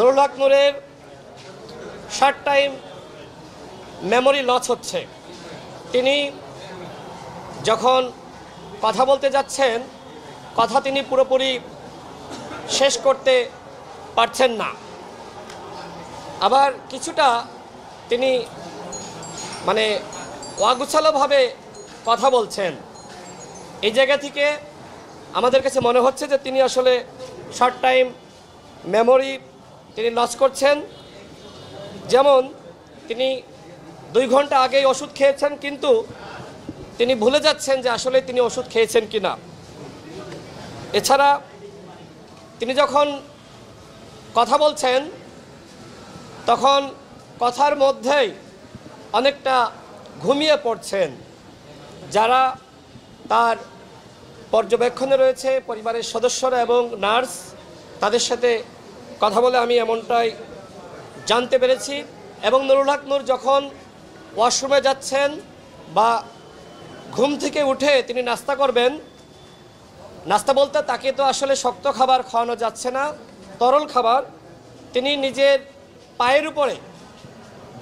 নুরুল হক নূরের short time memory loss হচ্ছে। তিনি যখন কথা বলতে যাচ্ছেন, কথা তিনি পুরোপুরি শেষ করতে পারছেন না। আবার কিছুটা তিনি অগুছালোভাবে কথা বলছেন। এই জায়গা থেকে আমাদের কাছে মনে হচ্ছে যে তিনি আসলে শর্ট টাইম মেমোরি তিনি লস করছেন। যেমন তিনি 2 ঘন্টা আগেই ওষুধ খেয়েছেন, কিন্তু তিনি ভুলে যাচ্ছেন যে আসলে তিনি ওষুধ খেয়েছেন কিনা। এছাড়া তিনি যখন কথা বলছেন তখন কথার মধ্যেই অনেকটা ঘুমিয়ে পড়ছেন। যারা তার পর্যবেক্ষণে রয়েছে, পরিবারের সদস্যরা এবং নার্স, তাদের সাথে কথা বলে আমি এমনটাই জানতে পেরেছি। এবং নুরুল হক নূর যখন ওয়াশরুমে যাচ্ছেন বা ঘুম থেকে উঠে তিনি নাস্তা করবেন, নাস্তা বলতে তাকে তো আসলে শক্ত খাবার খাওয়ানো যাচ্ছে না, তরল খাবার। তিনি নিজের পায়ের উপরে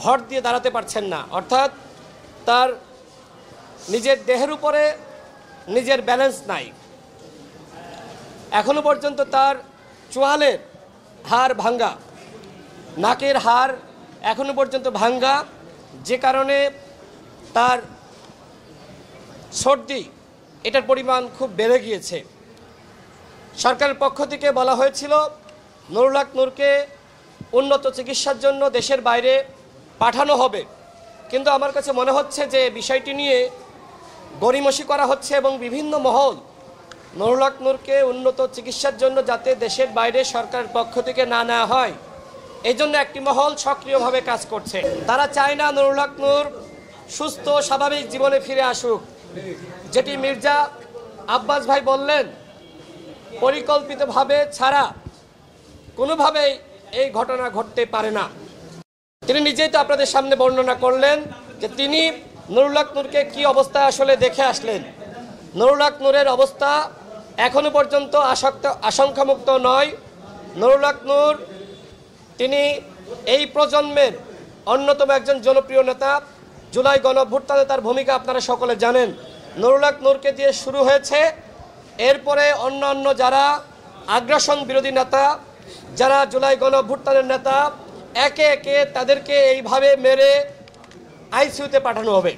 ভর দিয়ে দাঁড়াতে পারছেন না, অর্থাৎ তার নিজের দেহের উপরে নিজের ব্যালেন্স নাই। এখনো পর্যন্ত তার চোয়ালের হাড় ভাঙ্গা, নাকের হাড় এখনো পর্যন্ত ভাঙ্গা, যে কারণে তার সর্দি এটার পরিমাণ খুব বেড়ে গিয়েছে। সরকারের পক্ষ থেকে বলা হয়েছিল নুরুল হক নূরকে উন্নত চিকিৎসার জন্য দেশের বাইরে পাঠানো হবে, কিন্তু আমার কাছে মনে হচ্ছে যে বিষয়টি নিয়ে গড়িমসি করা হচ্ছে এবং বিভিন্ন মহল নুরুল হক নূরকে উন্নত চিকিৎসার জন্য যাতে দেশের বাইরে সরকারের পক্ষ থেকে না নেওয়া হয়, এই জন্য একটি মহল সক্রিয়ভাবে কাজ করছে। তারা চায় না নুরুল হক নূর সুস্থ স্বাভাবিক জীবনে ফিরে আসুক। যেটি মির্জা আব্বাস ভাই বললেন, পরিকল্পিতভাবে ছাড়া কোনোভাবেই এই ঘটনা ঘটতে পারে না। তিনি নিজেই তো আপনাদের সামনে বর্ণনা করলেন যে তিনি নুরুল হক নূরকে কী অবস্থায় আসলে দেখে আসলেন। নুরুল হক নূরের অবস্থা এখনো পর্যন্ত আশঙ্কামুক্ত নয়। নুরুল হক নূর তিনি এই প্রজন্মের অন্যতম একজন জনপ্রিয় নেতা। জুলাই গণঅভ্যুত্থানে তার ভূমিকা আপনারা সকলে জানেন। নুরুল হক নূরকে দিয়ে শুরু হয়েছে, এরপরে অন্যান্য যারা আগ্রাসন বিরোধী নেতা, যারা জুলাই গণঅভ্যুত্থানের নেতা, একে একে তাদেরকে এইভাবে মেরে আইসিইউতে পাঠানো হবে।